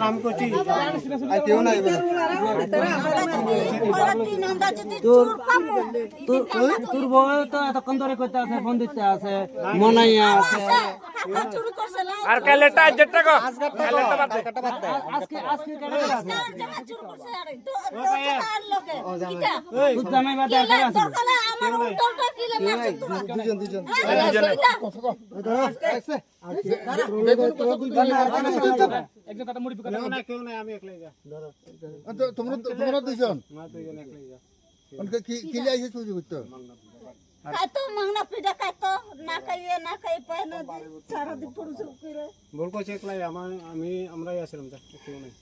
আমি করছি আর কেউ নাই তোর বউ তো এতক্ষণ ধরে করতে আছে, ফোন দিতে আছে, মনাইয়া আছে। আর কালেটা যেটা গো আজকে তুই জামাই বাদে আর কারা আছে? দুজন কেউ নাই আমি একলাই যা তোমরা দুজন কি লাইছে চুরি করতে ভুল করছে একলাই আমরাই আসলাম কেউ নাই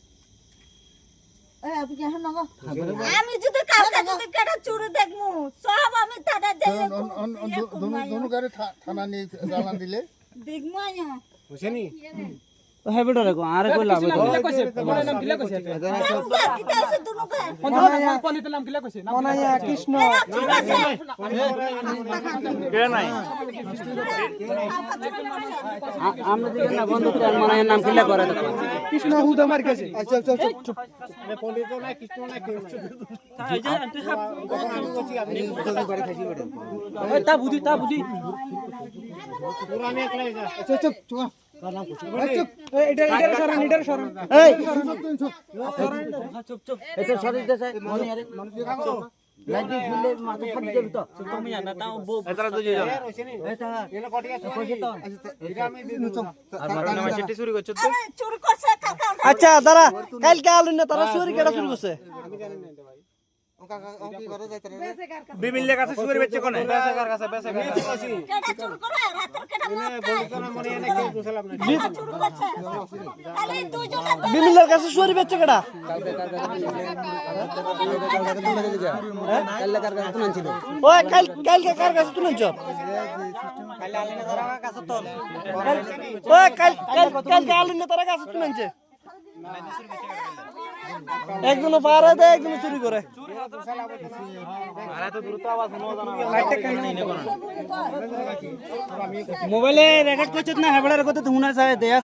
আমি যদি কালকে যদি কেটে চুরি দেখমু সব আমি থানা যাই দোনো গাড়ি থানা নিয়ে চালান দিলে দেখমু আয়া বুঝছেনি হ্যাঁ বেটা রে আরে কই লাভ হইতো মনাইয়া কৃষ্ণ কে নাই আমরা দিকে না বন্ধু মনাইয়ার নাম কিলা করে দেখো কৃষ্ণ হুদা মার গেছে আচ্ছা পণ্ডিত নাই কৃষ্ণ নাই কেউ নাই আমি করছি আপনি বাড়ি খাইছি বেটা তা বুঝি পুরানি একলাই যা এটা শরীর দেশে মনাইয়ারে লাইট ফুলে মাথা ফাটি যাবে তো তুমি না তাও এতরা দুজন এটা এনে কটি আছে কইছে তো এটা আমি দিয়ে দেব আর মারনা মাছ চিঠি চুরি করছ তো আরে চুরি করছে কাকা আচ্ছা দাঁড়া কালকে আলু না তারা চুরি কেডা শুরু করছে আমি জানি না তো ভাই বিবিলের কাছে চুরি বেচছে কোনে বেসাকার কাছে বেসাকার কেটে চুরি করে রাতের কেটে মাছ বলতো না মনে এনে কেউ দুসালাম না চুরি করছে খালি দুইজনে বিমিলের কাছে চুরি বেচছে কেডা ওই কালকে কার কাছে তুলছ ওই কালকে আলু না তারা কাছে তুলছে একজন পারে দেয় একজন চুরি করে আরে তো দ্রুত আওয়াজ শোনা জানা মোবাইলে রেকর্ড করছিস না হেবড়া রেকর্ড তো হুনা চাই দেয়া